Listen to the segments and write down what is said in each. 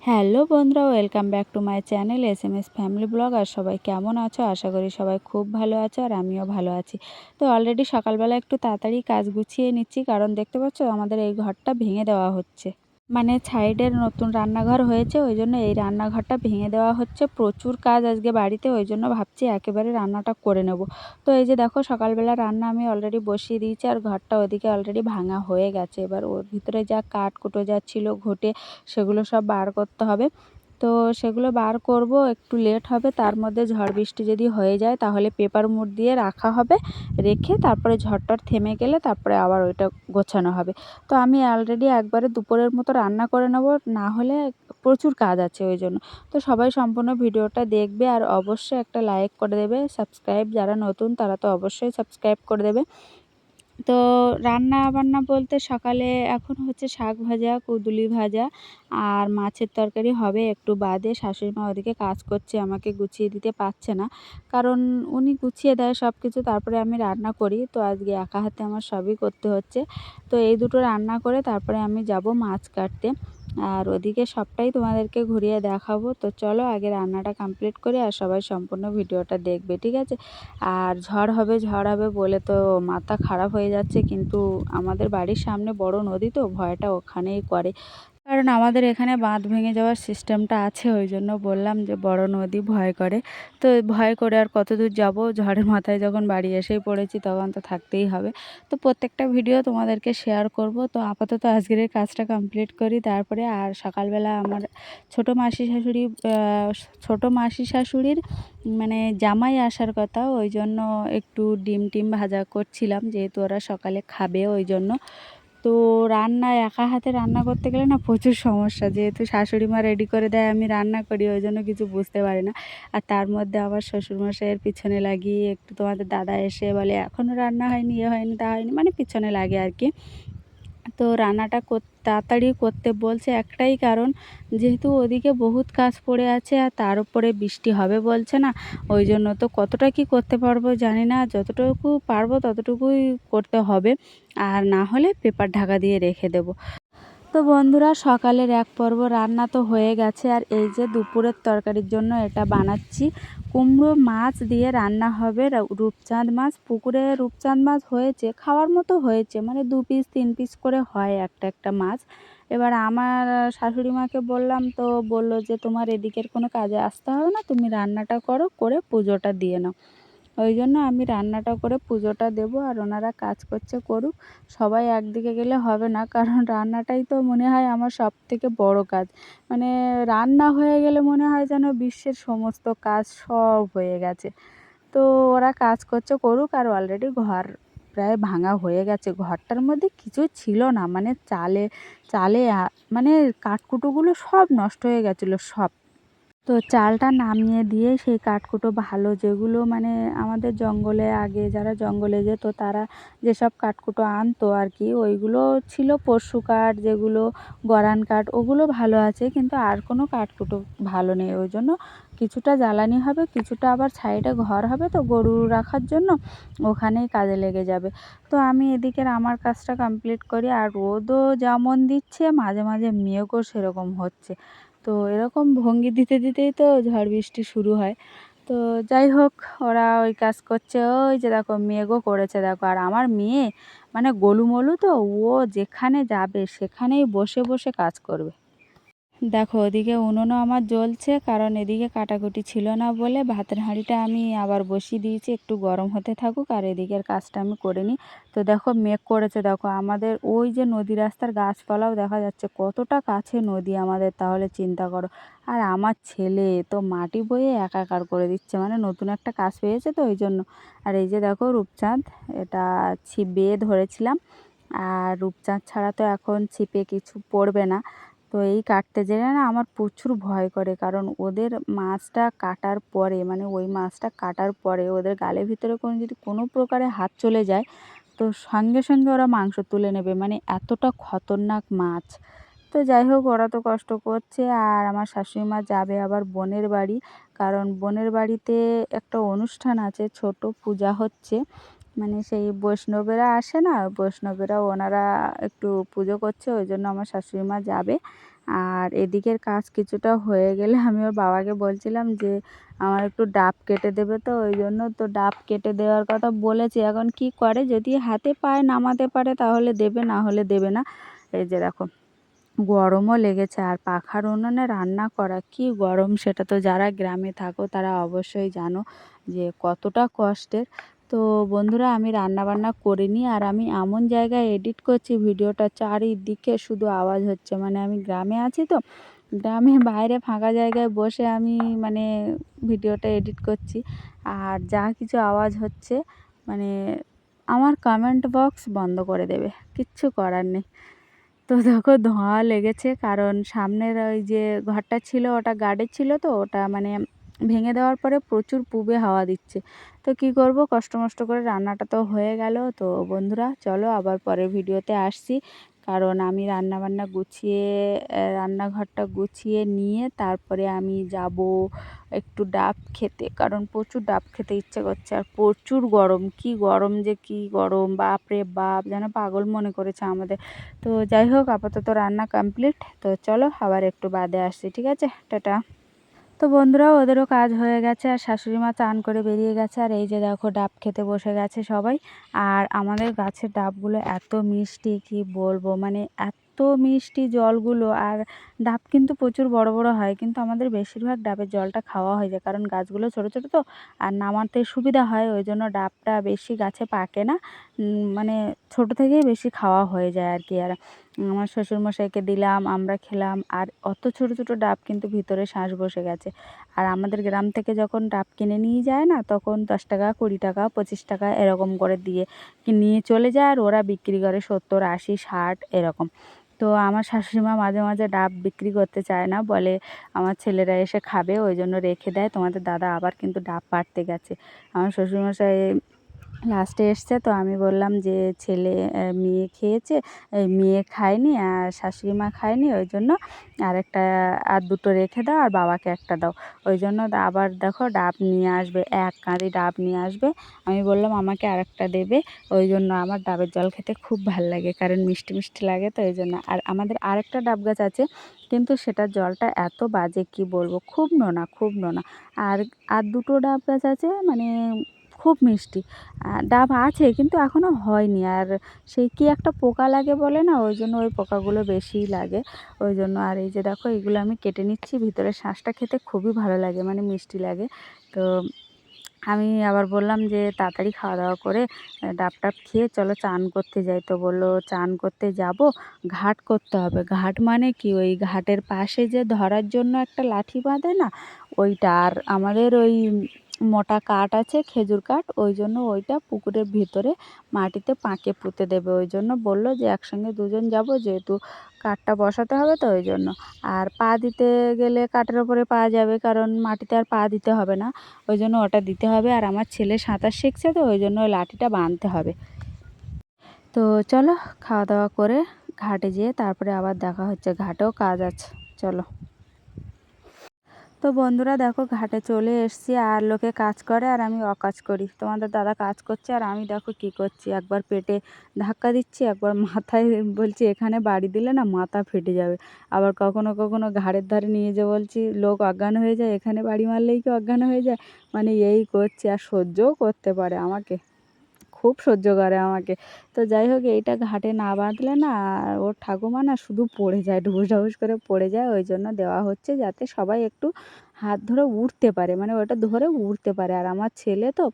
Hello বন্ধুরা, welcome back to my channel SMS family vlog. আর সবাই কেমন আছো? আশা করি সবাই খুব ভালো আছো আর আমিও ভালো আছি। তো অলরেডি সকালবেলা একটু তাড়াতাড়ি কাজ গুছিয়ে নিচ্ছি, কারণ দেখতে পাচ্ছ আমাদের এই ঘরটা ভেঙে দেওয়া হচ্ছে। মানে সাইডের নতুন রান্নাঘর হয়েছে, ওই জন্য এই রান্নাঘরটা ভেঙে দেওয়া হচ্ছে। প্রচুর কাজ আজকে বাড়িতে, ওই জন্য ভাবছি একেবারে রান্নাটা করে নেব। তো এই যে দেখো, সকালবেলা রান্না আমি অলরেডি বসিয়ে দিয়েছি, আর ঘরটা ওদিকে অলরেডি ভাঙা হয়ে গেছে। এবার ওর ভিতরে যা কাঠকুটো যা ছিল ঘটে, সেগুলো সব বার করতে হবে। তো সেগুলো বার করব, একটু লেট হবে। তার মধ্যে ঝড় বৃষ্টি যদি হয়ে যায় তাহলে পেপার মুট দিয়ে রাখা হবে, রেখে তারপরে ঝড়টর থেমে গেলে তারপরে আবার ওইটা গোছানো হবে। তো আমি অলরেডি একবারে দুপুরের মতো রান্না করে নেব, না হলে প্রচুর কাজ আছে ওই জন্য। তো সবাই সম্পূর্ণ ভিডিওটা দেখবে, আর অবশ্যই একটা লাইক করে দেবে। সাবস্ক্রাইব যারা নতুন তারা তো অবশ্যই সাবস্ক্রাইব করে দেবে। তো রান্না বান্না বলতে সকালে এখন হচ্ছে শাক ভাজা, কুঁদলি ভাজা আর মাছের তরকারি হবে একটু বাদে। শাশুড়ি মা ওদিকে কাজ করছে, আমাকে গুছিয়ে দিতে পারছে না, কারণ উনি গুছিয়ে দেয় সব কিছু, তারপরে আমি রান্না করি। তো আজকে একা হাতে আমার সবই করতে হচ্ছে। তো এই দুটো রান্না করে তারপরে আমি যাব মাছ কাটতে, আর ওদিকে সবটাই তোমাদেরকে ঘুরিয়ে দেখাবো। তো চলো আগে রান্নাটা কমপ্লিট করি, আর সবাই সম্পূর্ণ ভিডিওটা দেখবে, ঠিক আছে? আর ঝড় হবে ঝড় হবে বলে তো মাথা খারাপ হয়ে যাচ্ছে, কিন্তু আমাদের বাড়ির সামনে বড় নদী, তো ভয়টা ওখানেই করে। কারণ আমাদের এখানে বাঁধ ভেঙে যাওয়ার সিস্টেমটা আছে, ওই জন্য বললাম যে বড় নদী ভয় করে। তো ভয় করে আর কত দূর যাব, ঝড়ের মাথায় যখন বাড়ি এসেই পড়েছি তখন তো থাকতেই হবে। তো প্রত্যেকটা ভিডিও তোমাদেরকে শেয়ার করব। তো আপাতত আজকের এই কাজটা কমপ্লিট করি, তারপরে আর সকালবেলা আমার ছোটো মাসি শাশুড়ির মানে জামাই আসার কথা, ওই জন্য একটু ডিম টিম ভাজা করছিলাম, যেহেতু ওরা সকালে খাবে ওই জন্য। তো রান্না একা হাতে রান্না করতে গেলে না প্রচুর সমস্যা, যেহেতু শাশুড়ি মা রেডি করে দেয়, আমি রান্না করি, ওই জন্য কিছু বুঝতে পারি না। আর তার মধ্যে আবার শ্বশুরমশাইয়ের পিছনে লাগি, একটু তোমাদের দাদা এসে বলে এখনও রান্না হয়নি, এ হয়নি, তা হয়নি, মানে পিছনে লাগে আর কি। তো রান্নাটা তাড়াতাড়ি করতে বলছে, একটাই কারণ, যেহেতু ওদিকে বহুত কাজ পড়ে আছে আর তার উপরে বৃষ্টি হবে বলছে না, ওই জন্য। তো কতটা কি করতে পারবো জানি না, যতটুকু পারবো ততটুকুই করতে হবে, আর না হলে পেপার ঢাকা দিয়ে রেখে দেবো। তো বন্ধুরা, সকালের এক পর্ব রান্না তো হয়ে গেছে, আর এই যে দুপুরের তরকারির জন্য এটা বানাচ্ছি। কুমড়ো মাছ দিয়ে রান্না হবে, রূপচাঁদ মাছ, পুকুরে রূপচাঁদ মাছ হয়েছে, খাওয়ার মতো হয়েছে, মানে 2 পিস 3 পিস করে হয় একটা একটা মাছ। এবার আমার শাশুড়ি মাকে বললাম, তো বলল যে তোমার এদিকের কোনো কাজে আসতে হবে না, তুমি রান্নাটা করো, করে পুজোটা দিয়ে নাও। ওই জন্য আমি রান্নাটা করে পুজোটা দেবো, আর ওনারা কাজ করছে করুক। সবাই একদিকে গেলে হবে না, কারণ রান্নাটাই তো মনে হয় আমার সবথেকে বড় কাজ। মানে রান্না হয়ে গেলে মনে হয় যেন বিশ্বের সমস্ত কাজ সব হয়ে গেছে। তো ওরা কাজ করছে করুক, আর অলরেডি ঘর প্রায় ভাঙা হয়ে গেছে। ঘরটার মধ্যে কিছু ছিল না, মানে চালে চালে মানে কাঠকুটোগুলো সব নষ্ট হয়ে গেছিলো সব। তো চালটা নামিয়ে দিয়ে সেই কাঠকুটো ভালো, যেগুলো মানে আমাদের জঙ্গলে আগে যারা জঙ্গলে যেত তারা যেসব কাঠকুটো আনতো আর কি, ওইগুলো ছিল পরশু কাঠ, যেগুলো গরান কাঠ, ওগুলো ভালো আছে, কিন্তু আর কোনো কাঠকুটো ভালো নেই। ওই জন্য কিছুটা জ্বালানি হবে, কিছুটা আবার সাইডে ঘর হবে, তো গরু রাখার জন্য ওখানেই কাজে লেগে যাবে। তো আমি এদিকের আমার কাজটা কমপ্লিট করি, আর রোদও যেমন দিচ্ছে, মাঝে মাঝে মেঘও সেরকম হচ্ছে। তো এরকম ভঙ্গি দিতে দিতেই তো ঝড় বৃষ্টি শুরু হয়। তো যাই হোক, ওরা ওই কাজ করছে, ওই যে দেখো মেঘও করেছে দেখো। আর আমার মেয়ে মানে গোলুমলু, তো ও যেখানে যাবে সেখানেই বসে বসে কাজ করবে। দেখো ওদিকে উনুনও আমার জ্বলছে, কারণ এদিকে কাটাকুটি ছিল না বলে ভাতের হাঁড়িটা আমি আবার বসিয়ে দিয়েছি, একটু গরম হতে থাকুক, আর এদিকের কাজটা আমি করে নিই। তো দেখো মেঘ করেছে দেখো, আমাদের ওই যে নদী রাস্তার গাছপালাও দেখা যাচ্ছে, কতটা কাছে নদী আমাদের, তাহলে চিন্তা করো। আর আমার ছেলে তো মাটি বয়ে একাকার করে দিচ্ছে, মানে নতুন একটা কাজ পেয়েছে তো ওই জন্য। আর এই যে দেখো রূপচাঁদ, এটা ছিপ বেয়ে ধরেছিলাম, আর রূপচাঁদ ছাড়া তো এখন ছিপে কিছু পড়বে না। তো এই কাটতে যেয়ে না আমার প্রচুর ভয় করে, কারণ ওদের মাছটা কাটার পরে, মানে ওই মাছটা কাটার পরে ওদের গালের ভিতরে যদি কোনো প্রকারে হাত চলে যায়, তো সঙ্গে সঙ্গে ওরা মাংস তুলে নেবে, মানে এতটা খতরনাক মাছ। তো যাই হোক, ওরা তো কষ্ট করছে, আর আমার শাশুড়ি মা যাবে আবার বোনের বাড়ি, কারণ বোনের বাড়িতে একটা অনুষ্ঠান আছে, ছোট পূজা হচ্ছে। মানে সেই বৈষ্ণবেরা আসে না, বৈষ্ণবেরা ওনারা একটু পুজো করছে, ওই জন্য আমার শাশুড়ি মা যাবে। আর এদিকের কাজ কিছুটা হয়ে গেলে আমি ওর বাবাকে বলছিলাম যে আমার একটু ডাব কেটে দেবে, তো ওই জন্য তো ডাব কেটে দেওয়ার কথা বলেছি। এখন কি করে, যদি হাতে পায়ে নামাতে পারে তাহলে দেবে, না হলে দেবে না। এই যে দেখো, গরমও লেগেছে আর পাখার উনুনে রান্না করা কি গরম, সেটা তো যারা গ্রামে থাকো তারা অবশ্যই জানো যে কতটা কষ্টের। তো বন্ধুরা, আমি রান্না বান্না করিনি, আর আমি এমন জায়গায় এডিট করছি ভিডিওটা, চারিদিকে শুধু আওয়াজ হচ্ছে। মানে আমি গ্রামে আছি তো, গ্রামে বাইরে ফাঁকা জায়গায় বসে আমি মানে ভিডিওটা এডিট করছি, আর যা কিছু আওয়াজ হচ্ছে মানে আমার কমেন্ট বক্স বন্ধ করে দেবে, কিচ্ছু করার নেই। তো দেখো ধোঁয়া লেগেছে, কারণ সামনের ওই যে ঘরটা ছিল ওটা গার্ডের ছিল, তো ওটা মানে ভেঙে দেওয়ার পরে প্রচুর পুবে হাওয়া দিচ্ছে। তো কি করব, কষ্ট মষ্ট করে রান্নাটা তো হয়ে গেল। তো বন্ধুরা চলো আবার পরের ভিডিওতে আসছি, কারণ আমি রান্না বান্না গুছিয়ে রান্নাঘরটা গুছিয়ে নিয়ে তারপরে আমি যাব একটু ডাব খেতে, কারণ প্রচুর ডাব খেতে ইচ্ছে করছে। আর প্রচুর গরম, কি গরম যে কি গরম, বাপরে বাপ, যেন পাগল মনে করেছে আমাদের। তো যাই হোক, আপাতত রান্না কমপ্লিট। তো চলো আবার একটু বাদে আসছি, ঠিক আছে, টাটা। তো বন্ধুরা, ওদেরও কাজ হয়ে গেছে আর শাশুড়ি মা চান করে বেরিয়ে গেছে, আর এই যে দেখো ডাব খেতে বসে গেছে সবাই। আর আমাদের গাছের ডাবগুলো এত মিষ্টি কি বলবো, মানে এত মিষ্টি জলগুলো। আর ডাব কিন্তু প্রচুর বড় বড় হয়, কিন্তু আমাদের বেশিরভাগ ডাবের জলটা খাওয়া হয়ে যায়, কারণ গাছগুলো ছোট ছোট তো, আর নামাতে সুবিধা হয়, ওই জন্য ডাবটা বেশি গাছে পাকে না। মানে ছোট থেকেই বেশি খাওয়া হয়ে যায় আর কি। আর আমার শ্বশুরমশাইকে দিলাম, আমরা খেলাম। আর অত ছোট ছোট ডাব কিন্তু ভিতরে শ্বাস বসে গেছে। আর আমাদের গ্রাম থেকে যখন ডাব কিনে নিয়ে যায় না, তখন 10 টাকা, 20 টাকা, 25 টাকা এরকম করে দিয়ে নিয়ে চলে যায়, আর ওরা বিক্রি করে 70, 80, 60 এরকম। তো আমার শাশুড়ি মা মাঝে মাঝে ডাব বিক্রি করতে চায় না, বলে আমার ছেলেরা এসে খাবে, ওই জন্য রেখে দেয়। তোমাদের দাদা আবার কিন্তু ডাব পাড়তে গেছে। আমার শ্বশুরমশাই লাস্টে এসছে, তো আমি বললাম যে ছেলে মেয়ে খেয়েছে, মেয়ে খায়নি আর শাশুড়ি মা খায়নি, ওই জন্য আরেকটা আর দুটো রেখে দাও, আর বাবাকে একটা দাও। ওই জন্য আবার দেখো ডাব নিয়ে আসবে, 1 কাঁধি ডাব নিয়ে আসবে। আমি বললাম আমাকে আরেকটা দেবে। ওই জন্য আমার ডাবের জল খেতে খুব ভাল লাগে, কারণ মিষ্টি মিষ্টি লাগে, তো এই জন্য। আর আমাদের আরেকটা ডাব গাছ আছে, কিন্তু সেটার জলটা এত বাজে কি বলবো, খুব নোনা, খুব নোনা। আর আর দুটো ডাব গাছ আছে, মানে খুব মিষ্টি। ডাব আছে কিন্তু এখনও হয়নি। আর সেই কি একটা পোকা লাগে বলে না, ওই জন্য ওই পোকাগুলো বেশিই লাগে, ওই জন্য। আর এই যে দেখো, এগুলো আমি কেটে নিচ্ছি, ভিতরের শাঁসটা খেতে খুবই ভালো লাগে, মানে মিষ্টি লাগে। তো আমি আবার বললাম যে তাড়াতাড়ি খাওয়া দাওয়া করে ডাব টাব খেয়ে চলো চান করতে যাই। তো বললো চান করতে যাব, ঘাট করতে হবে। ঘাট মানে কি, ওই ঘাটের পাশে যে ধরার জন্য একটা লাঠি বাঁধে না, ওইটা। আর আমাদের ওই মোটা কাঠ আছে, খেজুর কাঠ, ওই জন্য ওইটা পুকুরের ভিতরে মাটিতে পাঁকে পুঁতে দেবে। ওই জন্য বললো যে একসঙ্গে দুজন যাব, যেহেতু কাঠটা বসাতে হবে, তো ওই জন্য। আর পা দিতে গেলে কাঠের ওপরে পা যাবে, কারণ মাটিতে আর পা দিতে হবে না, ওই জন্য ওটা দিতে হবে। আর আমার ছেলে সাঁতার শিখছে, তো ওই জন্য ওই লাঠিটা বাঁধতে হবে। তো চলো খাওয়া দাওয়া করে ঘাটে যেয়ে তারপরে আবার দেখা হচ্ছে, ঘাটেও কাজ আছে, চলো। তো বন্ধুরা দেখো, ঘাটে চলে এসেছি, আর লোকে কাজ করে আর আমি অকাজ করি। তোমাদের দাদা কাজ করছে, আর আমি দেখো কি করছি, একবার পেটে ধাক্কা দিচ্ছি, একবার মাথায় বলছি এখানে বাড়ি দিলে না মাথা ফেটে যাবে। আবার কখনো কখনো ঘাড়ের ধারে নিয়ে যে বলছি লোক অজ্ঞান হয়ে যায়, এখানে বাড়ি মারলেই কি অজ্ঞান হয়ে যায়। মানে এই করছি, আর সহ্যও করতে পারে আমাকে, খুব সহ্য করে আমাকে। তো যাই হোক, এইটা ঘাটে না বাঁধলে না ওর ঠাকুমা না শুধু পড়ে যায়, ঢুবুস ঢাবুস করে পড়ে যায়, ওই জন্য দেওয়া হচ্ছে, যাতে সবাই একটু হাত ধরে উঠতে পারে, মানে ওটা ধরে উঠতে পারে। আর আমার ছেলে তো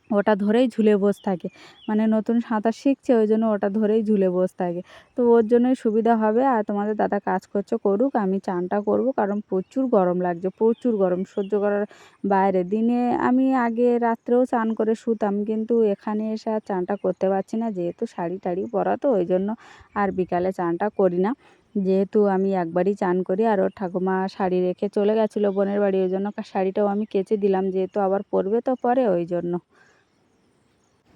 ওটা ধরেই ঝুলে বসে থাকে, মানে নতুন সাঁতার শিখছে, ওই জন্য ওটা ধরেই ঝুলে বসে থাকে। তো ওর জন্যই সুবিধা হবে। আর তোমাদের দাদা কাজ করছে, করুক, আমি চানটা করব, কারণ প্রচুর গরম লাগছে, প্রচুর গরম, সহ্য করার বাইরে। দিনে আমি আগে রাত্রেও চান করে শুতাম, কিন্তু এখানে এসে আর চানটা করতে পারছি না, যেহেতু শাড়ি টাড়ি পরা, তো ওই জন্য আর বিকালে চানটা করি না। যেহেতু আমি একবারই চান করি, আর ওর ঠাকুমা শাড়ি রেখে চলে গেছিলো বোনের বাড়ি, ওই জন্য শাড়িটাও আমি কেচে দিলাম, যেহেতু আবার পরবে তো পরে, ওই জন্য।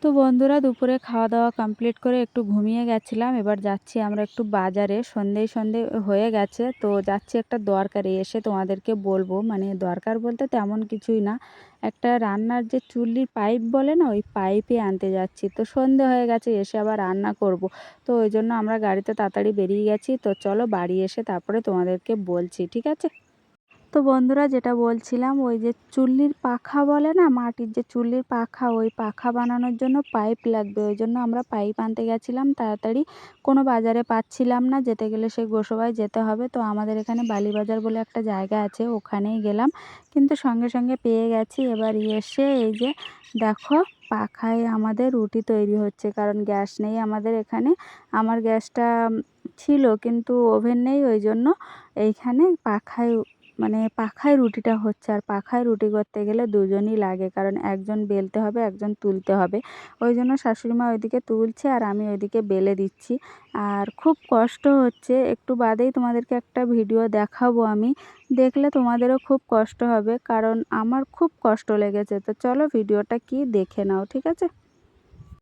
তো বন্ধুরা দুপুরে খাওয়া দাওয়া কমপ্লিট করে একটু ঘুমিয়ে গেছিলাম। এবার যাচ্ছি আমরা একটু বাজারে, সন্ধে হয়ে গেছে, তো যাচ্ছি একটা দরকারে, এসে তোমাদেরকে বলবো। মানে দরকার বলতে তেমন কিছুই না, একটা রান্নার যে চুল্লির পাইপ বলে না, ওই পাইপই আনতে যাচ্ছি। তো সন্ধে হয়ে গেছে, এসে আবার রান্না করব। তো ওই জন্য আমরা গাড়িতে তাড়াতাড়ি বেরিয়ে গেছি। তো চলো বাড়ি এসে তারপরে তোমাদেরকে বলছি, ঠিক আছে? তো বন্ধুরা যেটা বলছিলাম, ওই যে চুল্লির পাখা বলে না, মাটির যে চুল্লির পাখা, ওই পাখা বানানোর জন্য পাইপ লাগবে। ওই জন্য আমরা পাইপ আনতে গেছিলাম তাড়াতাড়ি, কোনো বাজারে পাচ্ছিলাম না, যেতে গেলে সেই গোসাবায় যেতে হবে। তো আমাদের এখানে বালিবাজার বলে একটা জায়গা আছে, ওখানেই গেলাম, কিন্তু সঙ্গে সঙ্গে পেয়ে গেছি। এবার এসে এই যে দেখো, পাখায় আমাদের রুটি তৈরি হচ্ছে, কারণ গ্যাস নেই আমাদের এখানে। আমার গ্যাসটা ছিল কিন্তু ওভেন নেই, ওই জন্য এইখানে পাখায় রুটিটা হচ্ছে। আর পাখায় রুটি করতে গেলে দুজনই লাগে, কারণ একজন বেলতে হবে, একজন তুলতে হবে। ওই জন্য শাশুড়িমা ওইদিকে তুলছে আর আমি ওইদিকে বেলে দিচ্ছি। আর খুব কষ্ট হচ্ছে, একটু বাদেই তোমাদেরকে একটা ভিডিও দেখাবো আমি, দেখলে তোমাদেরও খুব কষ্ট হবে, কারণ আমার খুব কষ্ট লেগেছে। তো চলো ভিডিওটা কি দেখে নাও, ঠিক আছে?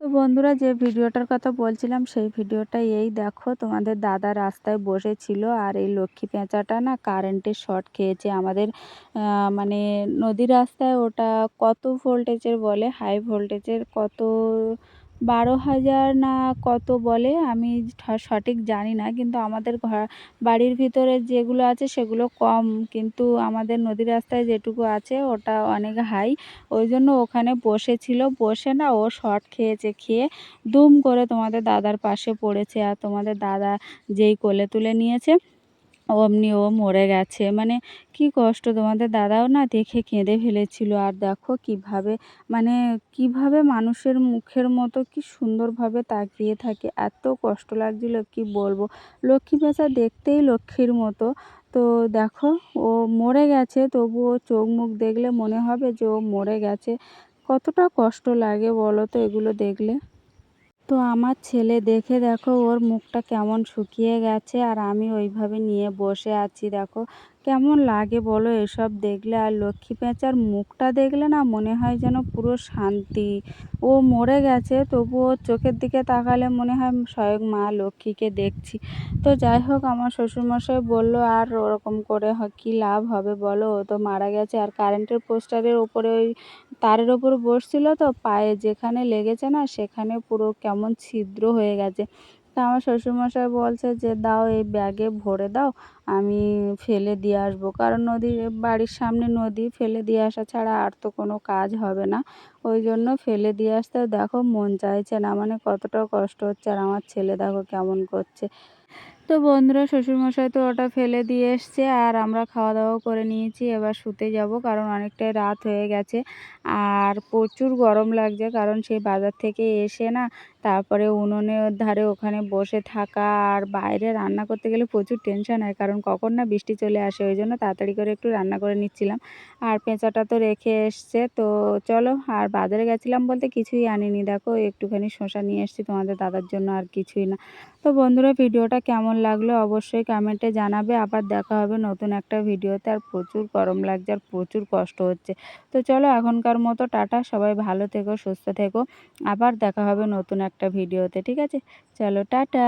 তো বন্ধুরা যে ভিডিওটার কথা বলছিলাম, সেই ভিডিওটা এই দেখো, তোমাদের দাদা রাস্তায় বসেছিল আর এই লক্ষ্মী পেঁচাটা না কারেন্টের শর্ট খেয়েছে আমাদের মানে নদী রাস্তায়। ওটা কত ভোল্টেজের বলে, হাই ভোল্টেজের, কত 12,000 না কত বলে, আমি সঠিক জানি না। কিন্তু আমাদের বাড়ির ভিতরে যেগুলো আছে সেগুলো কম, কিন্তু আমাদের নদী রাস্তায় যেটুকু আছে ওটা অনেক হাই। ওই জন্য ওখানে বসেছিল, বসে না ও শর্ট খেয়েছে, খেয়ে দুম করে তোমাদের দাদার পাশে পড়েছে। আর তোমাদের দাদা যেই কোলে তুলে নিয়েছে, অমনি ও মরে গেছে। মানে কি কষ্ট, তোমাদের দাদাও না দেখে কেঁদে ফেলেছিল। আর দেখো কিভাবে, মানে কিভাবে মানুষের মুখের মতো কি সুন্দরভাবে তাকিয়ে থাকে, এত কষ্ট লাগছিল কি বলবো। লক্ষ্মী পেঁচা দেখতেই লক্ষ্মীর মতো। তো দেখো ও মরে গেছে, তবুও চোখ মুখ দেখলে মনে হবে যে ও মরে গেছে। কতটা কষ্ট লাগে বলো তো এগুলো দেখলে। তো আমার ছেলে দেখে দেখো ওর মুখটা কেমন শুকিয়ে গেছে, আর আমি ওইভাবে নিয়ে বসে আছি। দেখো কেমন লাগে বলো এসব দেখলে। আর লক্ষ্মী পেঁচার মুখটা দেখলে না মনে হয় যেন পুরো শান্তি। ও মরে গেছে, তবুও চোখের দিকে তাকালে মনে হয় স্বয়ং মা লক্ষ্মীকে দেখছি। তো যাই হোক, আমার শ্বশুরমশাই বলল আর ওরকম করে কী লাভ হবে বলো, ও তো মারা গেছে। আর কারেন্টের পোস্টারের ওপরে ওই তারের ওপর বসছিল, তো পায়ে যেখানে লেগেছে না সেখানে পুরো কেমন ছিদ্র হয়ে গেছে। তা আমার শ্বশুরমশাই বলছে যে দাও এই ব্যাগে ভরে দাও, আমি ফেলে দিয়ে আসবো, কারণ বাড়ির সামনে নদী, ফেলে দিয়ে আসা ছাড়া আর তো কোনো কাজ হবে না। ওই জন্য ফেলে দিয়ে আসতে দেখো মন চাইছে না, মানে কতটা কষ্ট হচ্ছে। আর আমার ছেলে দেখো কেমন করছে। তো বন্ধুরা শ্বশুরমশাই তো ওটা ফেলে দিয়ে এসছে, আর আমরা খাওয়া দাওয়া করে নিয়েছি, এবার শুতে যাব, কারণ অনেকটাই রাত হয়ে গেছে। আর প্রচুর গরম লাগছে, কারণ সেই বাজার থেকে এসে না তারপরে উনুনের ধারে ওখানে বসে থাকা, আর বাইরে রান্না করতে গেলে প্রচুর টেনশন হয়, কারণ কখন না বৃষ্টি চলে আসে। ওই জন্য তাড়াতাড়ি করে একটু রান্না করে নিচ্ছিলাম। আর পেঁচাটা তো রেখে এসছে। তো চলো, আর বাজারে গেছিলাম বলতে কিছুই আনিনি, দেখো একটুখানি শসা নিয়ে এসেছি তোমাদের দাদার জন্য, আর কিছুই না। তো বন্ধুরা ভিডিওটা কেমন লাগলো অবশ্যই কমেন্টে জানাবে। আবার দেখা হবে নতুন একটা ভিডিওতে। আর প্রচুর গরম লাগছে আর প্রচুর কষ্ট হচ্ছে। তো চলো এখনকার মতো টাটা, সবাই ভালো থেকো, সুস্থ থেকো। আবার দেখা হবে নতুন একটা ভিডিওতে, ঠিক আছে? চলো টাটা।